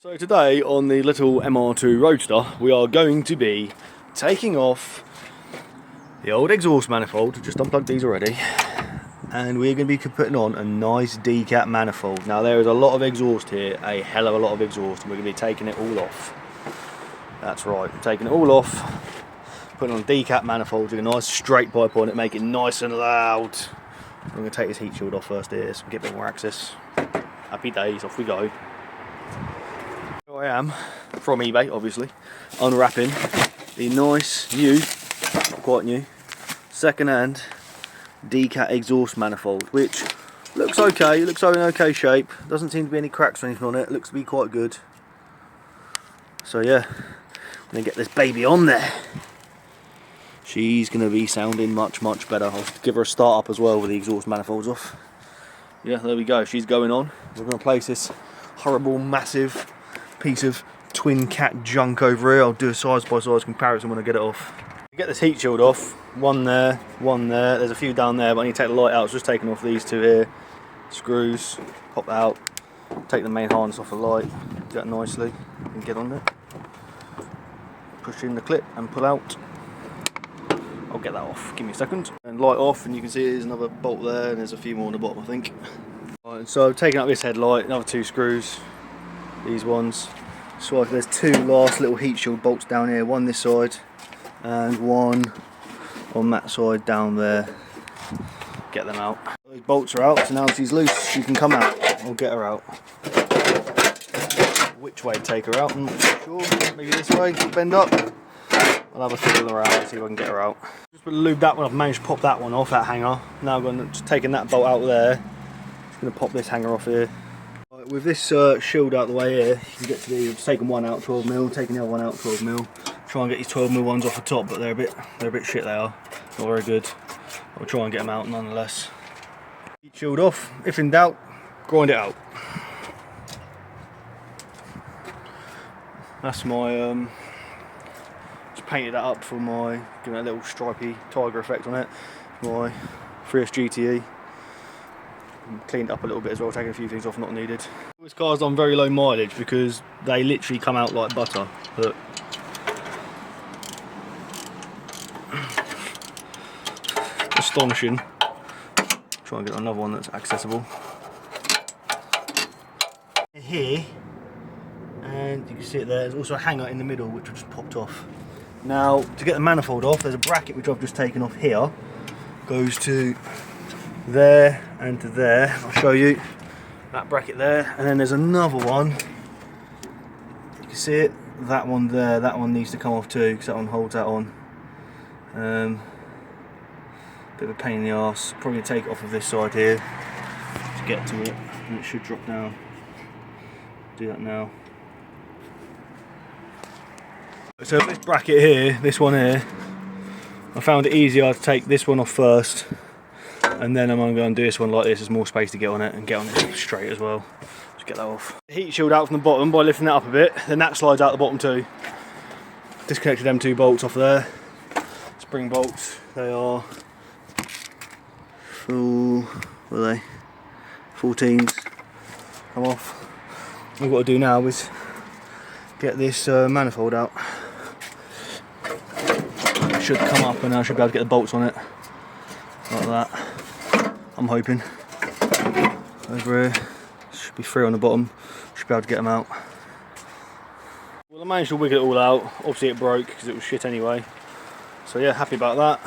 So today on the little MR2 Roadster we are going to be taking off the old exhaust manifold. Just unplugged these already, and we're going to be putting on a nice decap manifold. Now there is a lot of exhaust here, a hell of a lot of exhaust, and we're going to be taking it all off. That's right, I'm taking it all off, putting on a decap manifold with a nice straight pipe on it, make it nice and loud. I'm going to take this heat shield off first here so we get a bit more access. Happy days, off we go. Here I am, from eBay obviously, unwrapping the nice new, not quite new, second-hand decap exhaust manifold, which looks okay, looks in okay shape, doesn't seem to be any cracks or anything on it, looks to be quite good. So yeah, I'm going to get this baby on there. She's going to be sounding much better. I'll give her a start up as well with the exhaust manifolds off. Yeah, there we go, she's going on. We're going to place this horrible massive piece of twin cat junk over here. I'll do a side by side comparison when I get it off. Get this heat shield off, one there, there's a few down there, but I need to take the light out, so just taking off these two here. Screws, pop that out, take the main harness off the light, do that nicely, and get on it. Push in the clip and pull out. I'll get that off, give me a second. And light off, and you can see there's another bolt there, and there's a few more on the bottom I think. Right, so taking out this headlight, another two screws, these ones. So there's two last little heat shield bolts down here, one this side and one on that side down there. Get them out. Those bolts are out, so now she's loose, she can come out. I'll get her out. Which way to take her out, I'm not sure. Maybe this way, bend up. I'll have a fiddle her out and see if I can get her out. Just lube that one, I've managed to pop that one off, that hanger. Now I'm going to, just taking that bolt out there, just going to pop this hanger off here. Right, with this shield out the way here, you can get to the, just taking one out 12mm, taking the other one out 12mm. Try and get these 12mm ones off the top, but they're a bit shit, they are. Not very good. I'll try and get them out nonetheless. Heat shield off, if in doubt, grind it out. That's my just painted that up for my, giving it a little stripy tiger effect on it. My 3S GTE. Cleaned up a little bit as well, taking a few things off not needed. This car's on very low mileage because they literally come out like butter. Look. Astonishing. Try and get another one that's accessible. Here, and you can see it there, there's also a hanger in the middle which I've just popped off. Now, to get the manifold off, there's a bracket which I've just taken off here. Goes to there and to there. I'll show you that bracket there, and then there's another one. You can see it, that one there, that one needs to come off too because that one holds that on. Bit of a pain in the arse. Probably take it off of this side here to get to it, and it should drop down. Do that now. So this bracket here, this one here, I found it easier to take this one off first, and then I'm going to do this one like this. There's more space to get on it and get on it straight as well. Just get that off. Heat shield out from the bottom by lifting that up a bit, then that slides out the bottom too. Disconnected them two bolts off there. Spring bolts, they are full, what are they? 14s. Come off. What I've got to do now is get this manifold out. It should come up and I should be able to get the bolts on it. Like that. I'm hoping. Over here. Should be free on the bottom. Should be able to get them out. Well, I managed to wiggle it all out. Obviously it broke because it was shit anyway. So yeah, happy about that.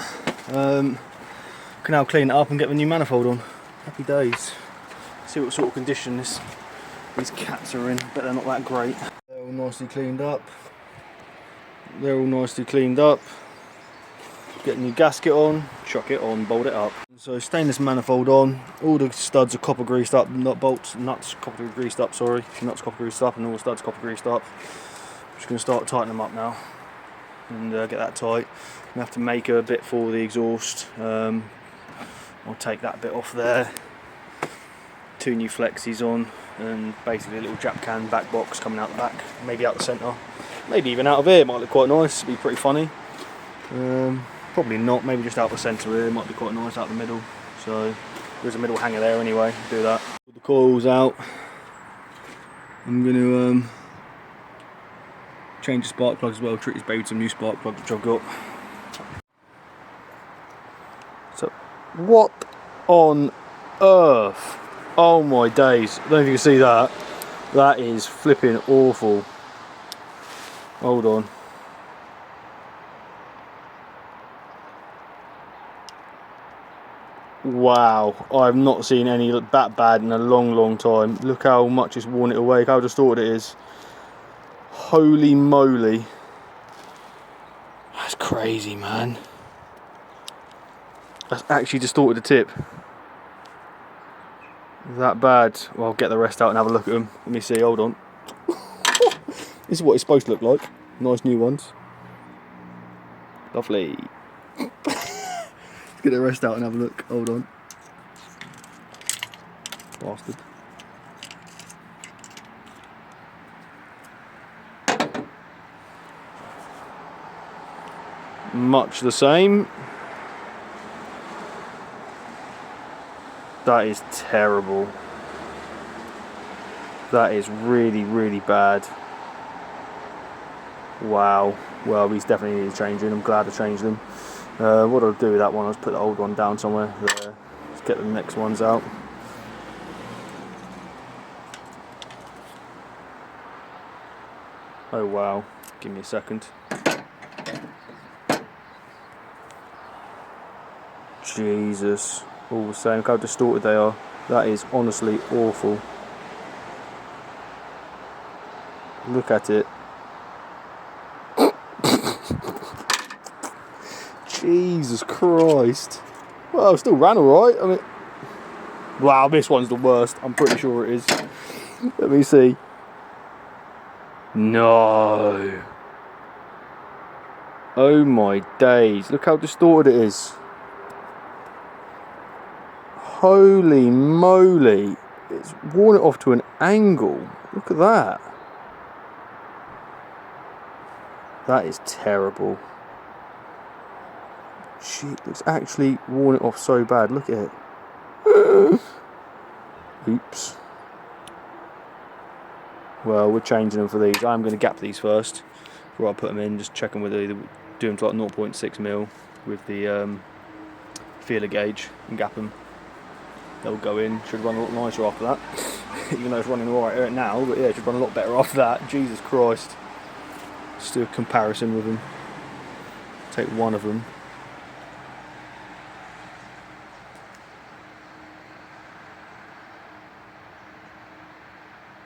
Can now clean it up and get the new manifold on. Happy days. See what sort of condition these cats are in, but they're not that great. They're all nicely cleaned up. Get a new gasket on, chuck it on, bolt it up. So stainless manifold on, all the studs are copper greased up, nuts copper greased up, sorry. Nuts copper greased up and all the studs copper greased up. I'm just going to start tightening them up now and get that tight. I'm going to have to make a bit for the exhaust. I'll take that bit off there. Two new flexies on, and basically a little jap can back box coming out the back, maybe out the centre, maybe even out of here. It might look quite nice, it'd be pretty funny. Probably not, maybe just out the centre here, might be quite nice out the middle. So there's a middle hanger there anyway, do that. Put the coils out. I'm going to change the spark plugs as well, treat this baby with some new spark plugs which I've got. So, what on earth? Oh my days, I don't know if you can see that. That is flipping awful. Hold on. Wow, I've not seen any that bad in a long time. Look how much it's worn it away, how distorted it is. Holy moly. That's crazy, man. That's actually distorted the tip. That bad. Well, I'll get the rest out and have a look at them. Let me see, hold on. This is what it's supposed to look like. Nice new ones. Lovely. Let's get the rest out and have a look. Hold on. Bastard. Much the same. That is terrible. That is really bad. Wow. Well, these definitely need changing. I'm glad I changed them. What I'll do with that one, I'll just put the old one down somewhere there. Let's get the next ones out. Oh wow. Give me a second. Jesus. All the same, look how distorted they are. That is honestly awful. Look at it. Jesus Christ. Well, it still ran alright. I mean, wow, this one's the worst. I'm pretty sure it is. Let me see. No. Oh my days. Look how distorted it is. Holy moly. It's worn it off to an angle. Look at that. That is terrible. Shit, it's actually worn it off so bad. Look at it. Oops. Well, we're changing them for these. I'm going to gap these first before I put them in. Just check them with either do them to like 0.6mm with the feeler gauge and gap them. They'll go in. Should run a lot nicer after that. Even though it's running alright now, but yeah, it should run a lot better after that. Jesus Christ. Let's do a comparison with them. Take one of them.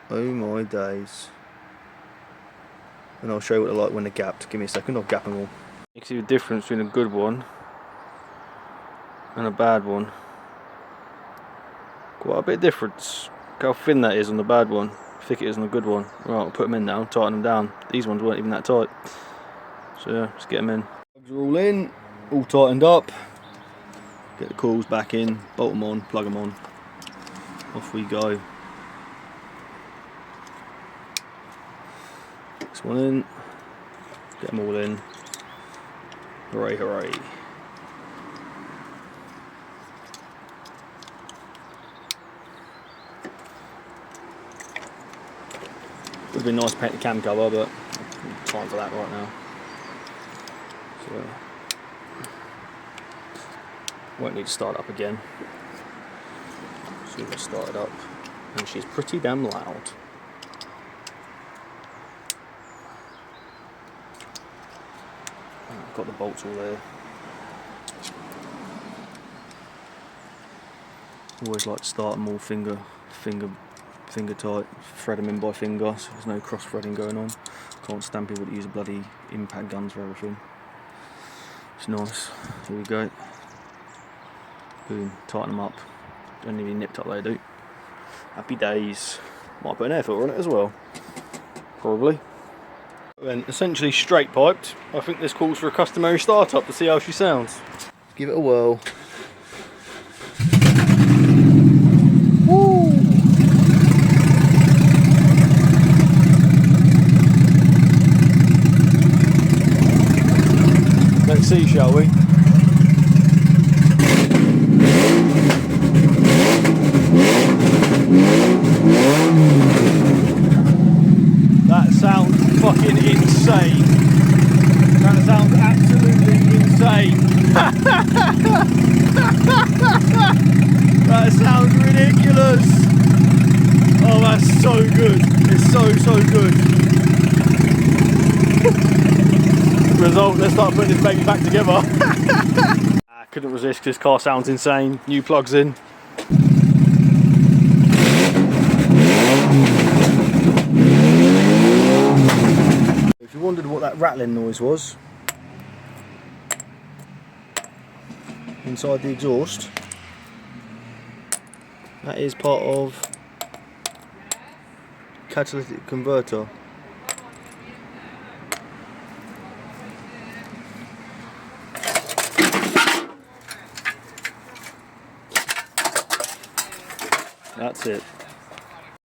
Oh my days. And I'll show you what they're like when they're gapped. Give me a second, I'll gap them all. You can see the difference between a good one and a bad one. Quite a bit of difference. Look how thin that is on the bad one, how thick it is on the good one. Right, I'll put them in now, tighten them down. These ones weren't even that tight. So yeah, just get them in. Plugs are all in, all tightened up. Get the coils back in, bolt them on, plug them on. Off we go. This one in, get them all in. Hooray, hooray. Would have been nice to paint the cam cover, but time for that right now. So, won't need to start up again. So we'll start it up, and she's pretty damn loud. Got the bolts all there. Always like to start them all finger tight, thread them in by finger, so there's no cross threading going on. Can't stand people that use bloody impact guns for everything. It's nice. Here we go. Boom, tighten them up. Don't need to be nipped up, they do. Happy days. Might put an air filter on it as well. Probably. Then essentially straight piped. I think this calls for a customary startup to see how she sounds. Give it a whirl. Woo! Let's see, shall we? That sounds fucking fucking insane. That sounds absolutely insane. That sounds ridiculous. Oh, that's so good. It's so good. Result, let's start putting this baby back together. I couldn't resist, this car sounds insane. New plugs in. If you wondered what that rattling noise was inside the exhaust, that is part of catalytic converter. That's it.